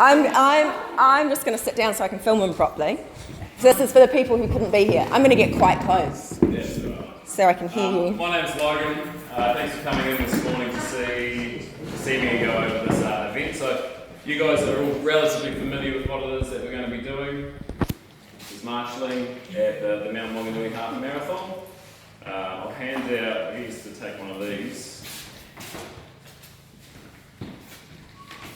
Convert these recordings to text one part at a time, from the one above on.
I'm just going to sit down so I can film them properly. So this is for the people who couldn't be here. I'm going to get quite close so I can hear you. My name's Logan. Thanks for coming in this morning to see me and go over this event. So you guys are all relatively familiar with what it is that we're going to be doing. This is marshalling at the Mount Maunganui Half Marathon. I'll hand out, I used to take one of these.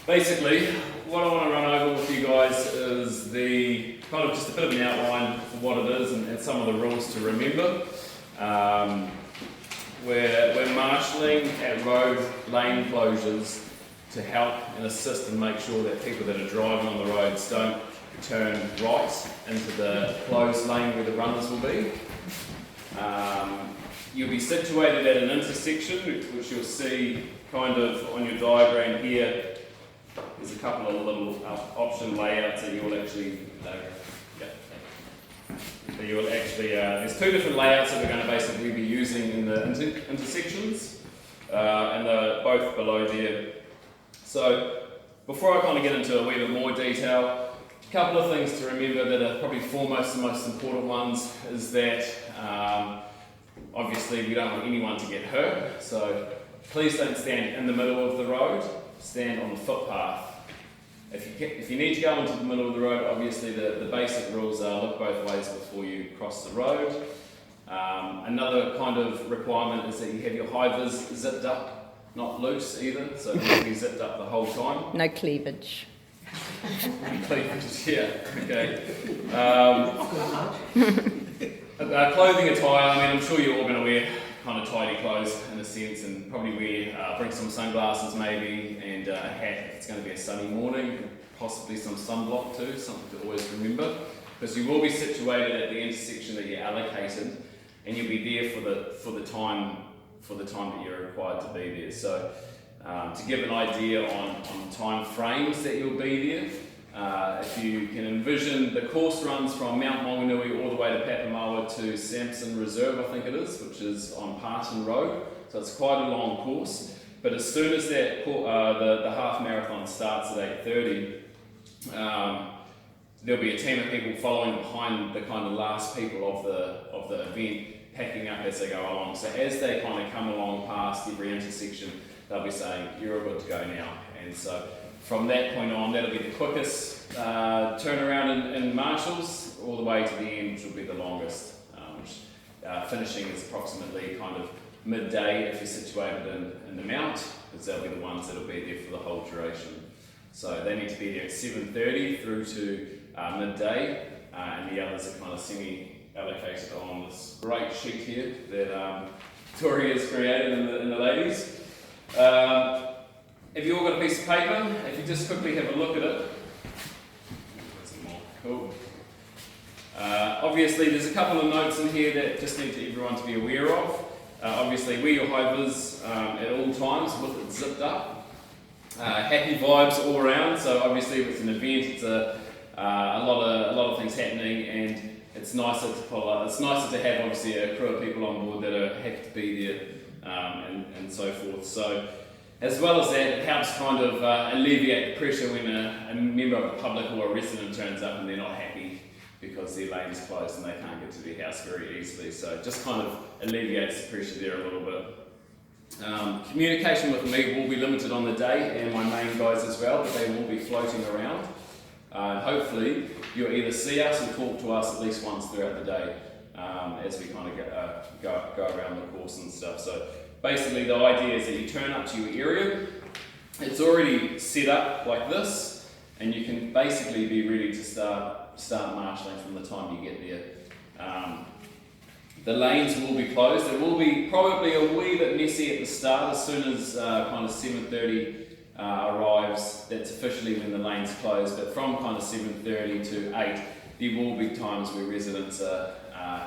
Basically, what I want to run over with you guys is the kind of just a bit of an outline for what it is and some of the rules to remember. We're marshalling at road lane closures to help and assist and make sure that people that are driving on the roads don't turn right into the closed lane where the runners will be. You'll be situated at an intersection, which you'll see kind of on your diagram here. There's a couple of little option layouts that you will actually, there's two different layouts that we're going to basically be using in the intersections, and they're both below there. So before I kind of get into a wee bit more detail, a couple of things to remember that are probably foremost the most important ones is that obviously we don't want anyone to get hurt, so please don't stand in the middle of the road, stand on the footpath. If you need to go into the middle of the road, obviously the basic rules are look both ways before you cross the road. Another kind of requirement is that you have your high-vis zipped up, not loose either, so it needs to be zipped up the whole time. No cleavage. Cleavage, yeah, okay. Clothing attire, I mean, I'm sure you're all going to wear kind of tidy clothes in a sense, and probably bring some sunglasses maybe, and a hat if it's going to be a sunny morning, possibly some sunblock too, something to always remember, because you will be situated at the intersection that you're allocated, and you'll be there for the time that you're required to be there. So to give an idea on time frames that you'll be there, if you can envision, the course runs from Mount Maunganui all the way to Papamawa to Sampson Reserve, I think it is, which is on Parton Road. So it's quite a long course. But as soon as that the half marathon starts at 8:30, there'll be a team of people following behind the kind of last people of the event, packing up as they go along. So as they kind of come along past every intersection, they'll be saying, "You're all good to go now." And so from that point on, that'll be the quickest turnaround in marshals, all the way to the end, which will be the longest, which finishing is approximately kind of midday if you're situated in the mount, because they'll be the ones that'll be there for the whole duration. So they need to be there at 7:30 through to midday, and the others are kind of semi-allocated on this great sheet here that Tori has created in the ladies. If you've all got a piece of paper, if you just quickly have a look at it. Cool. Obviously, there's a couple of notes in here that just need everyone to be aware of. Obviously, wear your high-vis at all times with it zipped up. Happy vibes all around. So obviously, if it's an event, it's a lot of things happening, and it's nicer to pull up. It's nicer to have obviously a crew of people on board that are happy to be there, and so forth. So, as well as that, it helps kind of alleviate the pressure when a member of the public or a resident turns up and they're not happy because their lane's closed and they can't get to their house very easily. So just kind of alleviates the pressure there a little bit. Communication with me will be limited on the day, and my main guys as well, but they will be floating around. Hopefully you'll either see us and talk to us at least once throughout the day as we kind of go around the course and stuff. So basically the idea is that you turn up to your area, it's already set up like this, and you can basically be ready to start marshalling from the time you get there. The lanes will be closed. It will be probably a wee bit messy at the start. As soon as kind of 7:30 arrives, that's officially when the lanes close, but from kind of 7:30 to 8, there will be times where residents are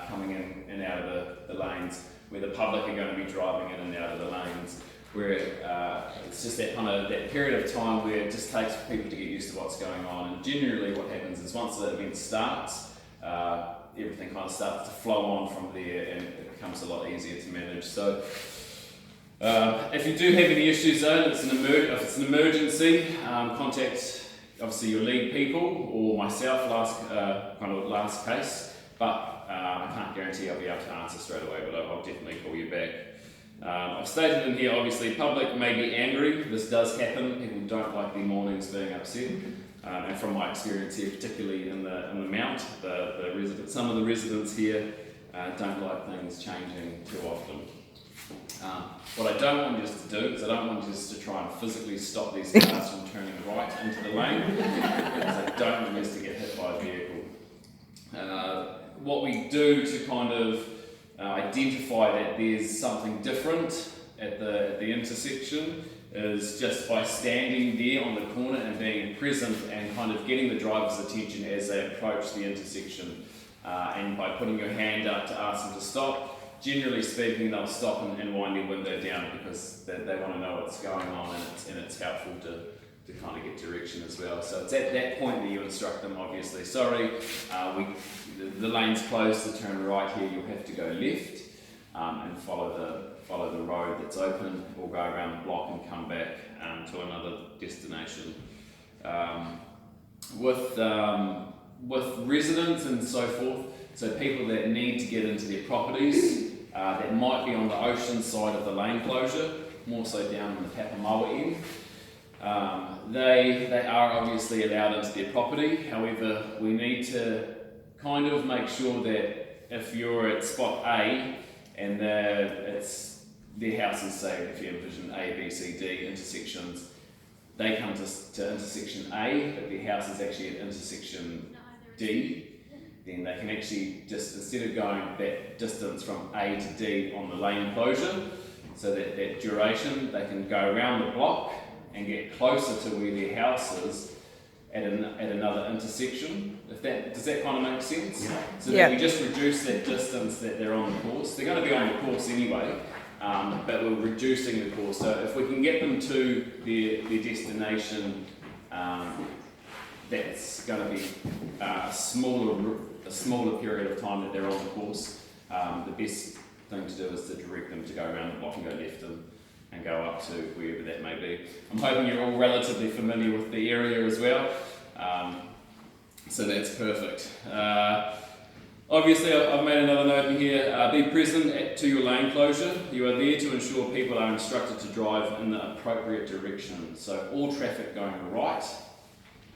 coming in and out of the lanes, where the public are going to be driving in and out of the lanes, where it's just that kind of that period of time where it just takes for people to get used to what's going on. And generally what happens is once the event starts, everything kind of starts to flow on from there, and it becomes a lot easier to manage. So If you do have any issues though, if it's an emergency, contact obviously your lead people or myself last case, but I can't guarantee I'll be able to answer straight away, but I'll definitely call you back. I've stated in here, obviously, public may be angry. This does happen. People don't like their mornings being upset. And from my experience here, particularly in the Mount, some of the residents here don't like things changing too often. What I don't want you to do is I don't want you to try and physically stop these cars from turning right into the lane, because I don't want you to get hit by a vehicle. What we do to kind of identify that there's something different at the intersection is just by standing there on the corner and being present and kind of getting the driver's attention as they approach the intersection, and by putting your hand up to ask them to stop. Generally speaking, they'll stop and wind their window down because they want to know what's going on, and it's helpful to kind of get direction as well. So it's at that point that you instruct them, obviously, sorry, the lane's closed to turn right here, you'll have to go left and follow the road that's open, or go around the block and come back to another destination. With residents and so forth, so people that need to get into their properties, that might be on the ocean side of the lane closure, more so down in the Papamoa end. They are obviously allowed into their property. However, we need to kind of make sure that if you're at spot A and their house is, say, if you envision A, B, C, D intersections, they come to intersection A, but their house is actually at intersection D, then they can actually just, instead of going that distance from A to D on the lane closure, so that duration, they can go around the block and get closer to where their house is at another intersection. Does that kind of make sense? Yeah. So that we just reduce that distance that they're on the course. They're going to be on the course anyway, but we're reducing the course. So if we can get them to their destination, that's going to be a smaller period of time that they're on the course. The best thing to do is to direct them to go around the block and go left and go up to wherever that may be. I'm hoping you're all relatively familiar with the area as well, so that's perfect. Obviously, I've made another note in here, be present to your lane closure. You are there to ensure people are instructed to drive in the appropriate direction. So all traffic going right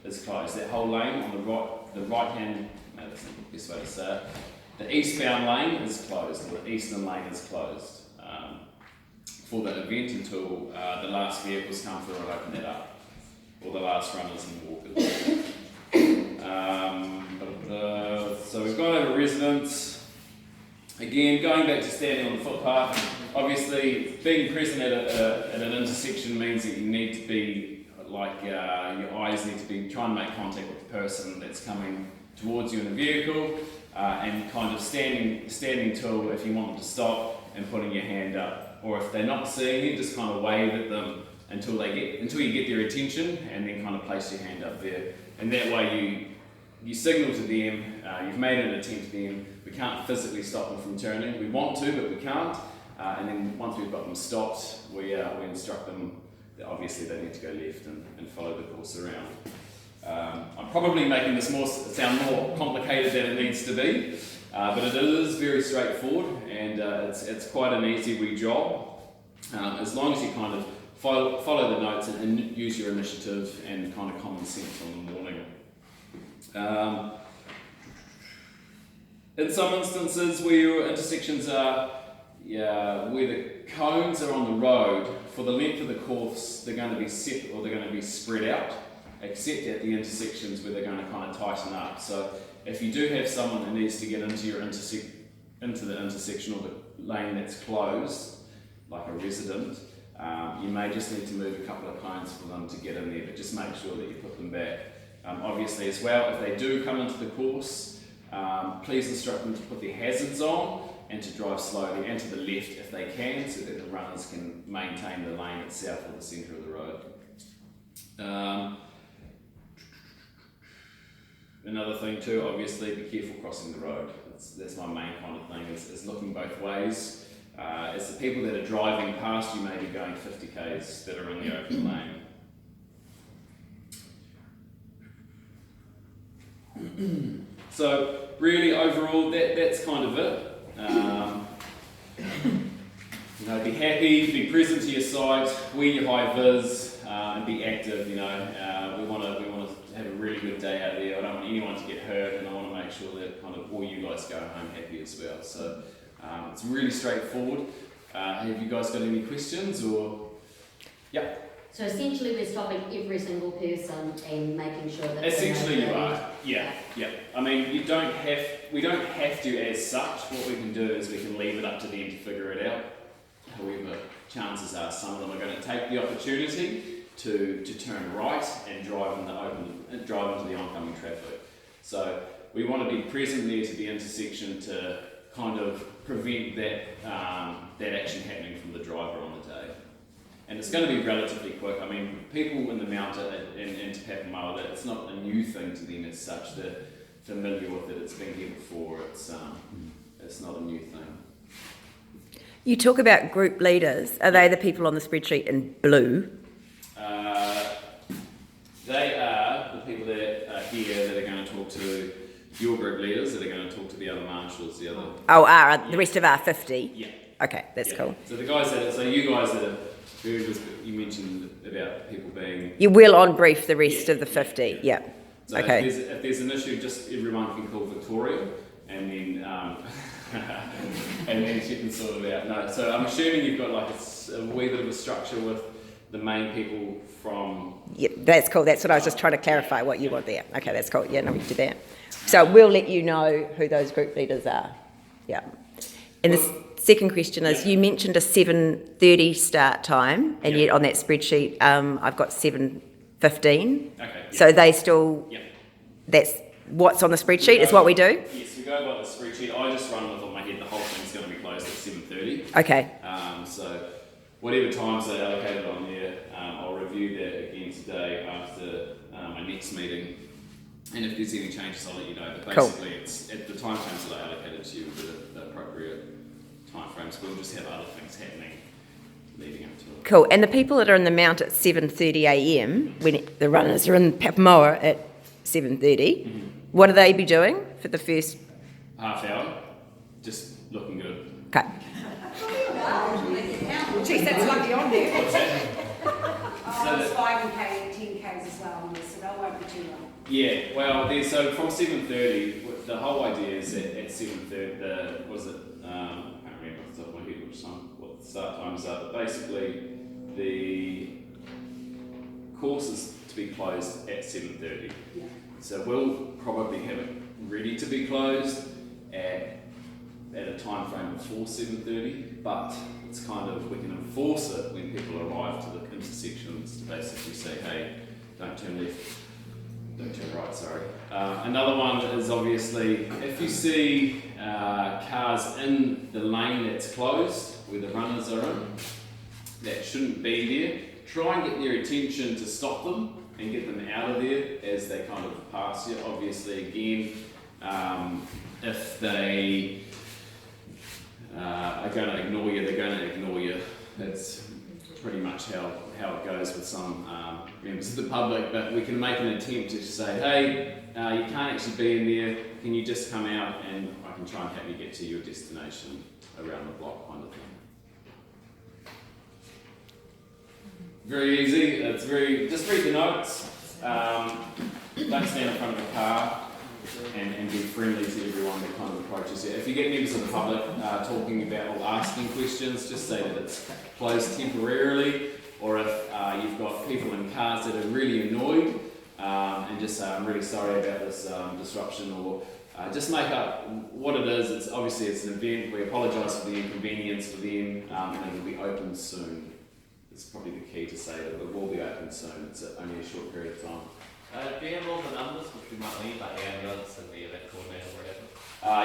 is closed. That whole lane on the right hand, no, that's not the best way to say it. The eastbound lane is closed, or the eastern lane is closed for the event until the last vehicles come through and open that up, or the last runners and walkers. So we've gone over residents. Again, going back to standing on the footpath, obviously being present at an intersection means that you need to be, your eyes need to be trying to make contact with the person that's coming towards you in the vehicle, and kind of standing till if you want them to stop and putting your hand up. Or if they're not seeing you, just kind of wave at them until you get their attention, and then kind of place your hand up there. And that way you signal to them, you've made an attempt to them. We can't physically stop them from turning. We want to, but we can't. And then once we've got them stopped, we instruct them that obviously they need to go left and follow the course around. I'm probably making this sound more complicated than it needs to be, but it is very straightforward, and it's quite an easy wee job, as long as you kind of follow the notes and use your initiative and kind of common sense on the morning. In some instances where your intersections are, where the cones are on the road, for the length of the course, they're going to be set or they're going to be spread out, except at the intersections where they're going to kind of tighten up. So if you do have someone that needs to get into the intersection or the lane that's closed, like a resident, you may just need to move a couple of cones for them to get in there, but just make sure that you put them back. Obviously as well, if they do come into the course, please instruct them to put their hazards on and to drive slowly and to the left if they can, so that the runners can maintain the lane itself or the centre of the road. Another thing too, obviously, be careful crossing the road. That's my main kind of thing, is looking both ways. It's the people that are driving past you, maybe going 50 k's that are in the open lane. So really, overall, that's kind of it. Be happy, be present to your site, wear your high vis, and be active. We want to have a really good day out there. I don't want anyone to get hurt, and I want to make sure that kind of all you guys go home happy as well. So it's really straightforward. Have you guys got any questions or? Yeah. So essentially we're stopping every single person and making sure that... Essentially you are, yeah. I mean, we don't have to as such. What we can do is we can leave it up to them to figure it out. However, chances are some of them are going to take the opportunity to turn right and drive into the oncoming traffic. So we want to be present there to the intersection to kind of prevent that action happening from the driver on the day. And it's going to be relatively quick. I mean, people in the Mount and Te Papamoa, it's not a new thing to them as such. They're familiar with it. It's been here before. It's not a new thing. You talk about group leaders. Are they the people on the spreadsheet in blue? They are the people that are here that are going to talk to your group leaders, that are going to talk to the other marshals, the other... The rest of our 50? Yeah. Okay, that's cool. So you guys that are... You mentioned about people being... You will on brief the rest of the 50, yeah. So okay. If there's an issue, just everyone can call Victoria, and then and then she can sort it out. No, so I'm assuming you've got like a wee bit of a structure with the main people from... Yeah, that's cool. That's what I was just trying to clarify what you want there. Okay, that's cool. Yeah, no, we can do that. So we'll let you know who those group leaders are. Yeah. And the second question is, you mentioned a 7:30 start time, and yet on that spreadsheet, I've got 7:15. Okay. Yeah. So they still... Yeah. That's what's on the spreadsheet, is what we do? Yes, we go by the spreadsheet. I just run with on my head the whole thing's going to be closed at 7:30. Okay. So whatever times they allocated on there, I'll review that again today after my next meeting. And if there's any changes, I'll let you know. But basically, it's at the time frames that I allocated to you, the appropriate time frames. We'll just have other things happening leading up to it. Cool. And the people that are in the Mount at 7:30 a.m, when the runners are in Papamoa at 7:30, what do they be doing for the first half hour? Just looking good. Okay. Geez, that's lucky on there. What's that? It's 5K and 10Ks as well, so that won't be too long. Yeah, well, so from 7:30, the whole idea is at 7:30, I can't remember off the top of my head what the start times are, but basically the course is to be closed at 7:30. Yeah. So we'll probably have it ready to be closed at a time frame before 7:30, but it's kind of, we can enforce it when people arrive to the intersections to basically say, hey, don't turn left. Don't turn right, sorry. Another one is obviously if you see cars in the lane that's closed, where the runners are in, that shouldn't be there, try and get their attention to stop them and get them out of there as they kind of pass you. Obviously, again, if they are going to ignore you, they're going to ignore you. That's pretty much how it goes with some members of the public, but we can make an attempt to say, hey, you can't actually be in there, can you just come out and I can try and help you get to your destination around the block kind of thing. Very easy, just read the notes, don't stand in front of a car and be friendly to everyone that kind of approaches you. If you get members of the public talking about or asking questions, just say that it's closed temporarily, or if you've got people in cars that are really annoyed, and just say, I'm really sorry about this disruption, or just make up what it is. It's obviously it's an event, we apologise for the inconvenience for them, and it will be open soon. It's probably the key to say that it will be open soon, it's only a short period of time. Do you have all the numbers which we might need, like the ambulance and the event coordinator or whatever?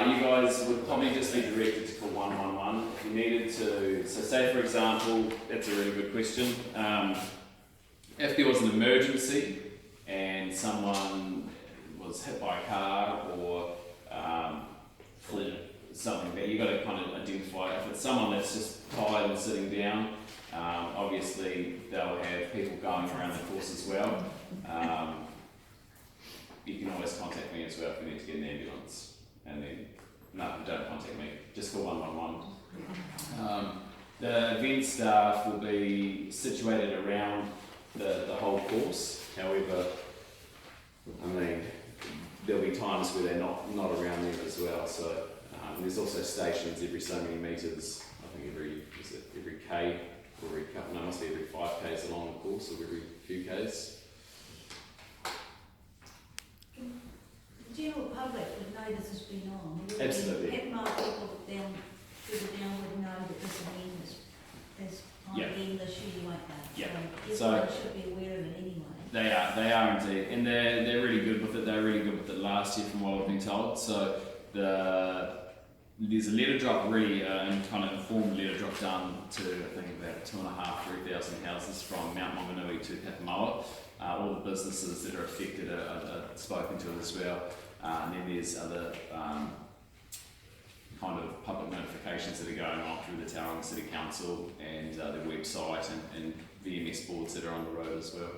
You guys would probably just be directed to call 111 if you needed to. So say for example, that's a really good question. If there was an emergency and someone was hit by a car or something that you got to kind of identify. If it's someone that's just tired and sitting down, obviously they'll have people going around the course as well. You can always contact me as well if you need to get an ambulance. And then, no, don't contact me, just call 111. The event staff will be situated around the whole course. However, I mean, there'll be times where they're not around there as well. So there's also stations every so many metres. I think every K or every couple. No, it must be every 5 Ks along the course, or every few Ks. The general public would know this has been on. Absolutely. More people further down would know that this event is on Yeah. again this year, won't they? Yeah. So everyone should be aware of it anyway. They are indeed, and they're really good with it. They were really good with it last year, from what I've been told. So there's a letter drop, really, and kind of informed letter drop done to I think about 2,500–3,000 houses from Mount Maunganui to Papamoa. All the businesses that are affected are spoken to as well. And then there's other kind of public notifications that are going on through the Tauranga City Council and their website and VMS boards that are on the road as well.